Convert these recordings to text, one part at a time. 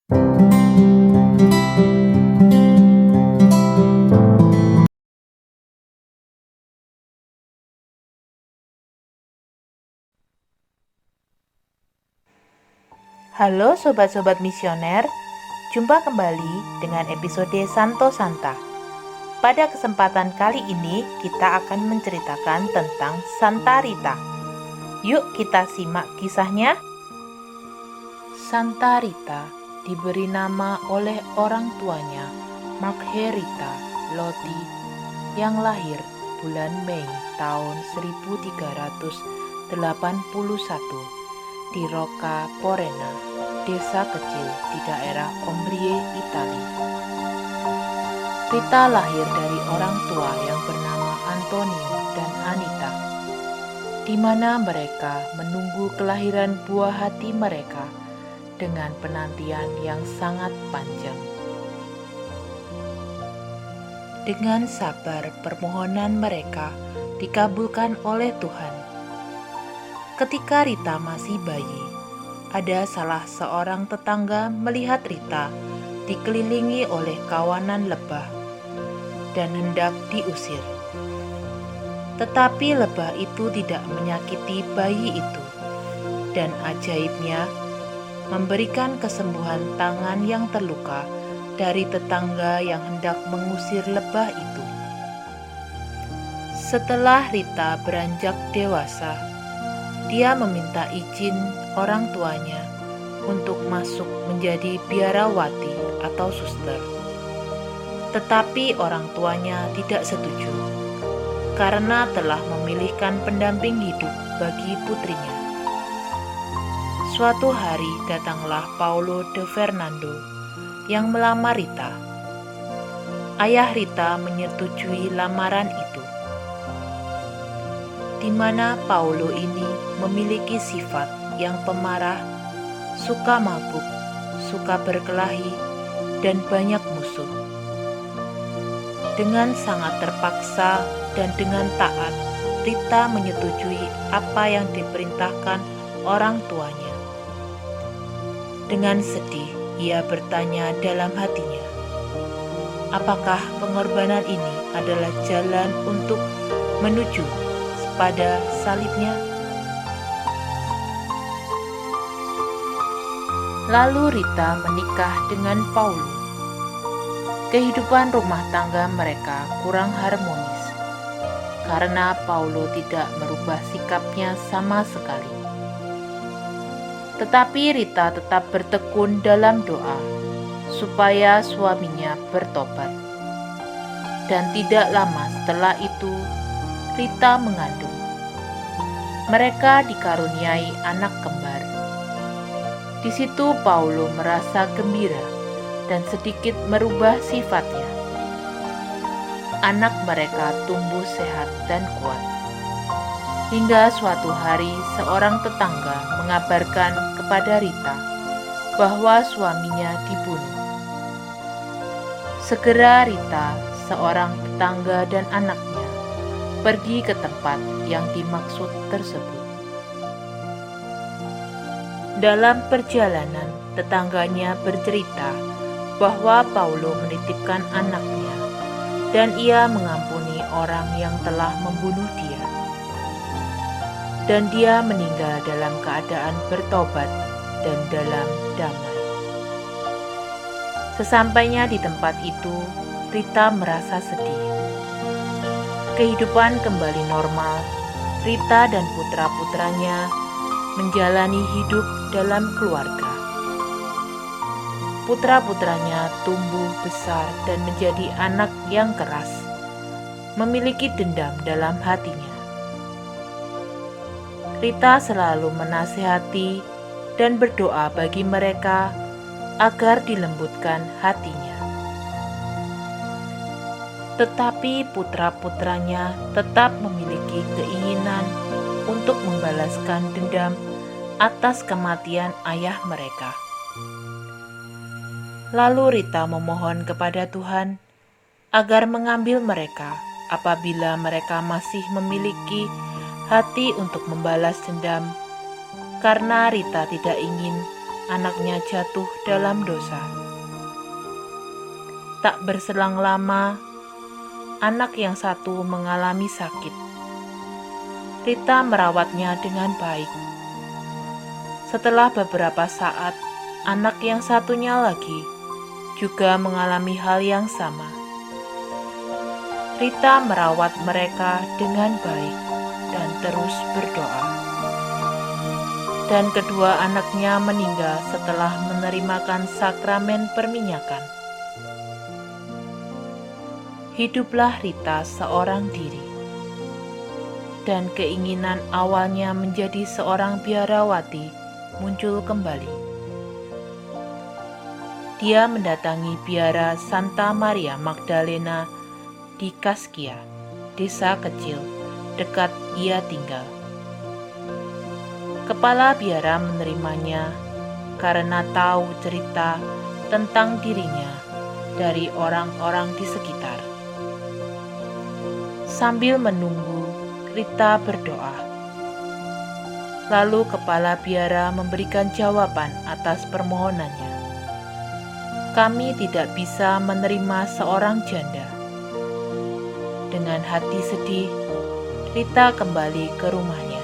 Halo sobat-sobat misioner, jumpa kembali dengan episode Santo Santa. Pada kesempatan kali ini kita akan menceritakan tentang Santa Rita. Yuk kita simak kisahnya. Santa Rita diberi nama oleh orang tuanya Margherita Lotti yang lahir bulan Mei tahun 1381 di Rocca Porena, desa kecil di daerah Umbria, Italia. Rita lahir dari orang tua yang bernama Antonio dan Anita, di mana mereka menunggu kelahiran buah hati mereka dengan penantian yang sangat panjang. Dengan sabar permohonan mereka dikabulkan oleh Tuhan. Ketika Rita masih bayi, ada salah seorang tetangga melihat Rita dikelilingi oleh kawanan lebah dan hendak diusir. Tetapi lebah itu tidak menyakiti bayi itu, dan ajaibnya memberikan kesembuhan tangan yang terluka dari tetangga yang hendak mengusir lebah itu. Setelah Rita beranjak dewasa, dia meminta izin orang tuanya untuk masuk menjadi biarawati atau suster. Tetapi orang tuanya tidak setuju karena telah memilihkan pendamping hidup bagi putrinya. Suatu hari datanglah Paulo de Fernando yang melamar Rita. Ayah Rita menyetujui lamaran itu, di mana Paulo ini memiliki sifat yang pemarah, suka mabuk, suka berkelahi, dan banyak musuh. Dengan sangat terpaksa dan dengan taat, Rita menyetujui apa yang diperintahkan orang tuanya. Dengan sedih, ia bertanya dalam hatinya, apakah pengorbanan ini adalah jalan untuk menuju pada salibnya? Lalu Rita menikah dengan Paulo. Kehidupan rumah tangga mereka kurang harmonis karena Paulo tidak merubah sikapnya sama sekali. Tetapi Rita tetap bertekun dalam doa supaya suaminya bertobat. Dan tidak lama setelah itu, Rita mengandung. Mereka dikaruniai anak kembar. Di situ Paulo merasa gembira dan sedikit merubah sifatnya. Anak mereka tumbuh sehat dan kuat. Hingga suatu hari seorang tetangga mengabarkan kepada Rita bahwa suaminya dibunuh. Segera Rita, seorang tetangga dan anaknya pergi ke tempat yang dimaksud tersebut. Dalam perjalanan, tetangganya bercerita bahwa Paulo menitipkan anaknya dan ia mengampuni orang yang telah membunuh dia. Dan dia meninggal dalam keadaan bertobat dan dalam damai. Sesampainya di tempat itu, Rita merasa sedih. Kehidupan kembali normal. Rita dan putra-putranya menjalani hidup dalam keluarga. Putra-putranya tumbuh besar dan menjadi anak yang keras, memiliki dendam dalam hatinya. Rita selalu menasihati dan berdoa bagi mereka agar dilembutkan hatinya. Tetapi putra-putranya tetap memiliki keinginan untuk membalaskan dendam atas kematian ayah mereka. Lalu Rita memohon kepada Tuhan agar mengambil mereka apabila mereka masih memiliki hati untuk membalas dendam, karena Rita tidak ingin anaknya jatuh dalam dosa. Tak berselang lama, anak yang satu mengalami sakit. Rita merawatnya dengan baik. Setelah beberapa saat, anak yang satunya lagi juga mengalami hal yang sama. Rita merawat mereka dengan baik dan terus berdoa. Dan kedua anaknya meninggal setelah menerimakan sakramen perminyakan. Hiduplah Rita seorang diri, dan keinginan awalnya menjadi seorang biarawati muncul kembali. Dia mendatangi biara Santa Maria Magdalena di Kaskia, desa kecil dekat ia tinggal. Kepala biara menerimanya karena tahu cerita tentang dirinya dari orang-orang di sekitar. Sambil menunggu, Rita berdoa. Lalu kepala biara memberikan jawaban atas permohonannya. Kami tidak bisa menerima seorang janda. Dengan hati sedih, Rita kembali ke rumahnya.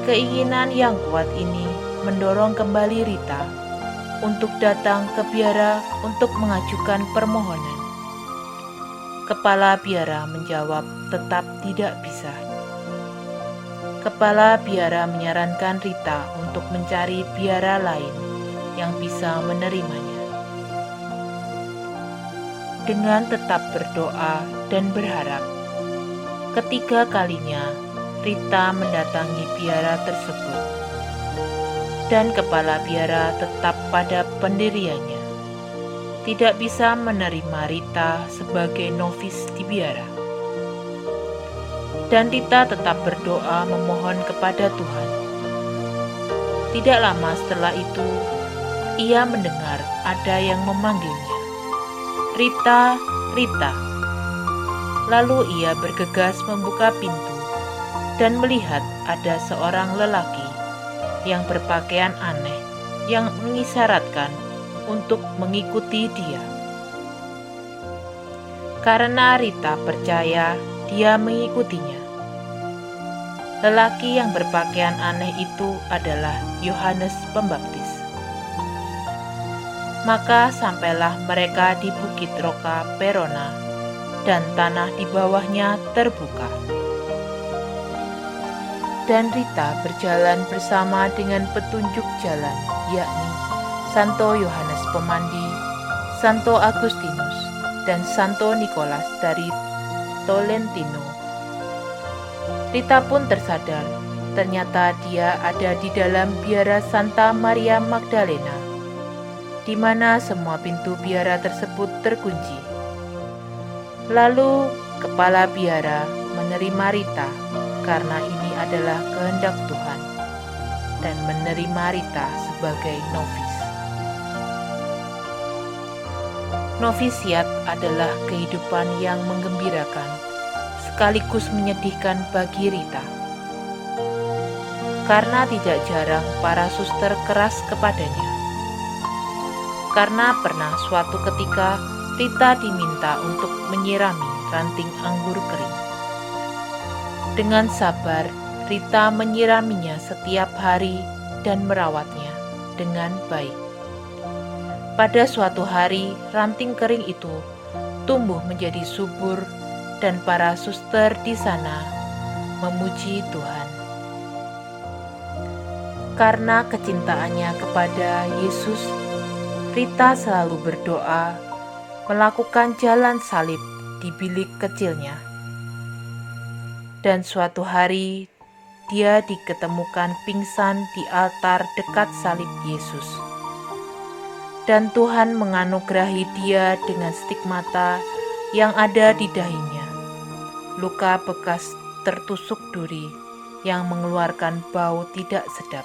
Keinginan yang kuat ini mendorong kembali Rita untuk datang ke biara untuk mengajukan permohonan. Kepala biara menjawab tetap tidak bisa. Kepala biara menyarankan Rita untuk mencari biara lain yang bisa menerimanya. Dengan tetap berdoa dan berharap, ketiga kalinya Rita mendatangi biara tersebut, dan kepala biara tetap pada pendiriannya, tidak bisa menerima Rita sebagai novis di biara. Dan Rita tetap berdoa memohon kepada Tuhan. Tidak lama setelah itu, ia mendengar ada yang memanggilnya. Rita, Rita. Lalu ia bergegas membuka pintu dan melihat ada seorang lelaki yang berpakaian aneh yang mengisyaratkan untuk mengikuti dia. Karena Rita percaya, dia mengikutinya. Lelaki yang berpakaian aneh itu adalah Yohanes Pembaptis. Maka sampailah mereka di Bukit Roca Perona, dan tanah di bawahnya terbuka. Dan Rita berjalan bersama dengan petunjuk jalan, yakni Santo Yohanes Pemandi, Santo Agustinus, dan Santo Nikolas dari Tolentino. Rita pun tersadar, ternyata dia ada di dalam biara Santa Maria Magdalena, di mana semua pintu biara tersebut terkunci. Lalu kepala biara menerima Rita karena ini adalah kehendak Tuhan, dan menerima Rita sebagai novis. Novisiat adalah kehidupan yang menggembirakan, sekaligus menyedihkan bagi Rita. Karena tidak jarang para suster keras kepadanya. Karena pernah suatu ketika Rita diminta untuk menyirami ranting anggur kering. Dengan sabar, Rita menyiraminya setiap hari dan merawatnya dengan baik. Pada suatu hari, ranting kering itu tumbuh menjadi subur, dan para suster di sana memuji Tuhan. Karena kecintaannya kepada Yesus, Rita selalu berdoa, melakukan jalan salib di bilik kecilnya. Dan suatu hari, dia diketemukan pingsan di altar dekat salib Yesus. Dan Tuhan menganugerahi dia dengan stigmata yang ada di dahinya, luka bekas tertusuk duri yang mengeluarkan bau tidak sedap.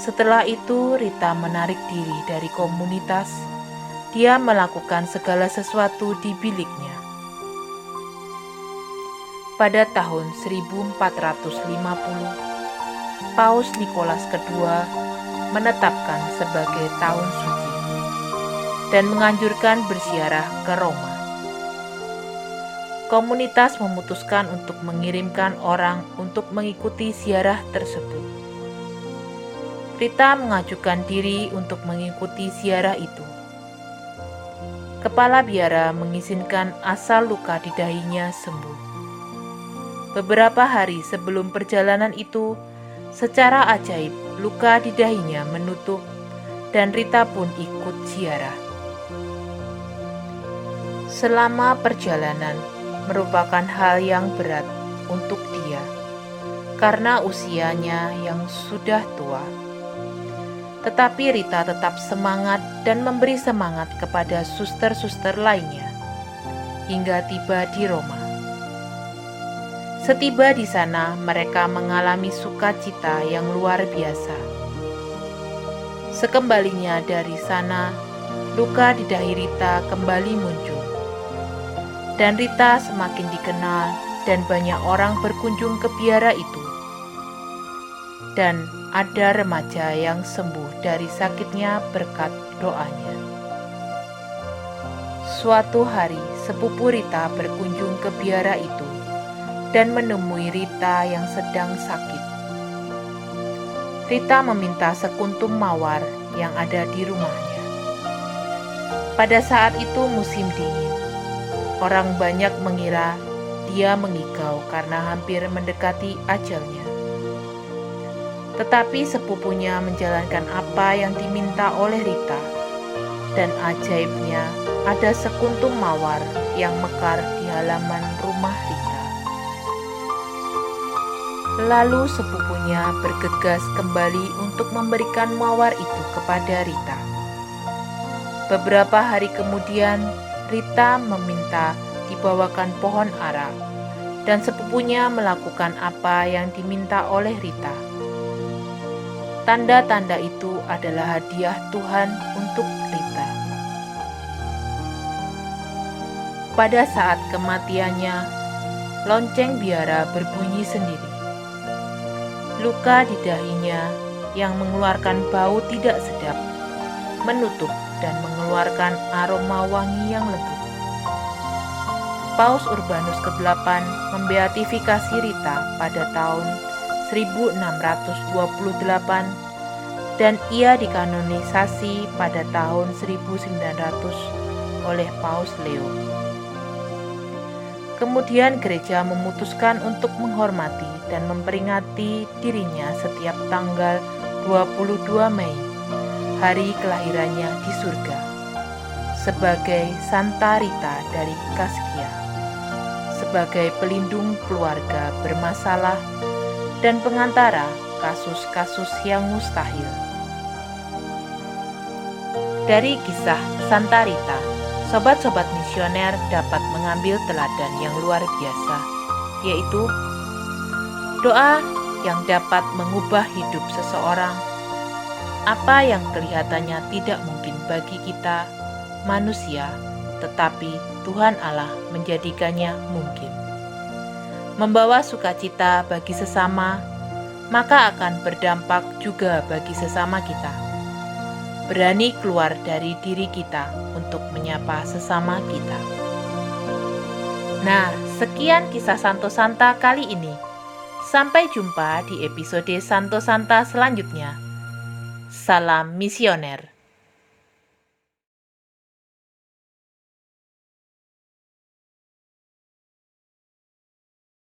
Setelah itu, Rita menarik diri dari komunitas. Dia melakukan segala sesuatu di biliknya. Pada tahun 1450, Paus Nikolas II menetapkan sebagai tahun suci dan menganjurkan berziarah ke Roma. Komunitas memutuskan untuk mengirimkan orang untuk mengikuti ziarah tersebut. Rita mengajukan diri untuk mengikuti ziarah itu. Kepala biara mengizinkan asal luka di dahinya sembuh. Beberapa hari sebelum perjalanan itu, secara ajaib luka di dahinya menutup dan Rita pun ikut ziarah. Selama perjalanan merupakan hal yang berat untuk dia karena usianya yang sudah tua. Tetapi Rita tetap semangat dan memberi semangat kepada suster-suster lainnya hingga tiba di Roma. Setiba di sana, mereka mengalami sukacita yang luar biasa. Sekembalinya dari sana, luka di dahi Rita kembali muncul. Dan Rita semakin dikenal dan banyak orang berkunjung ke biara itu. Dan ada remaja yang sembuh dari sakitnya berkat doanya. Suatu hari, sepupu Rita berkunjung ke biara itu dan menemui Rita yang sedang sakit. Rita meminta sekuntum mawar yang ada di rumahnya. Pada saat itu musim dingin. Orang banyak mengira dia mengigau karena hampir mendekati ajalnya. Tetapi sepupunya menjalankan apa yang diminta oleh Rita, dan ajaibnya ada sekuntum mawar yang mekar di halaman rumah Rita. Lalu sepupunya bergegas kembali untuk memberikan mawar itu kepada Rita. Beberapa hari kemudian, Rita meminta dibawakan pohon ara, dan sepupunya melakukan apa yang diminta oleh Rita. Tanda-tanda itu adalah hadiah Tuhan untuk Rita. Pada saat kematiannya, lonceng biara berbunyi sendiri. Luka di dahinya yang mengeluarkan bau tidak sedap menutup dan mengeluarkan aroma wangi yang lembut. Paus Urbanus ke-8 membeatifikasi Rita pada tahun 1628 dan ia dikanonisasi pada tahun 1900 oleh Paus Leo. Kemudian gereja memutuskan untuk menghormati dan memperingati dirinya setiap tanggal 22 Mei, hari kelahirannya di surga, sebagai Santa Rita dari Kaskia, sebagai pelindung keluarga bermasalah dan pengantara kasus-kasus yang mustahil. Dari kisah Santa Rita, sobat-sobat misioner dapat mengambil teladan yang luar biasa, yaitu doa yang dapat mengubah hidup seseorang. Apa yang kelihatannya tidak mungkin bagi kita, manusia, tetapi Tuhan Allah menjadikannya mungkin. Membawa sukacita bagi sesama, maka akan berdampak juga bagi sesama kita. Berani keluar dari diri kita untuk menyapa sesama kita. Nah, sekian kisah Santo Santa kali ini. Sampai jumpa di episode Santo Santa selanjutnya. Salam misioner.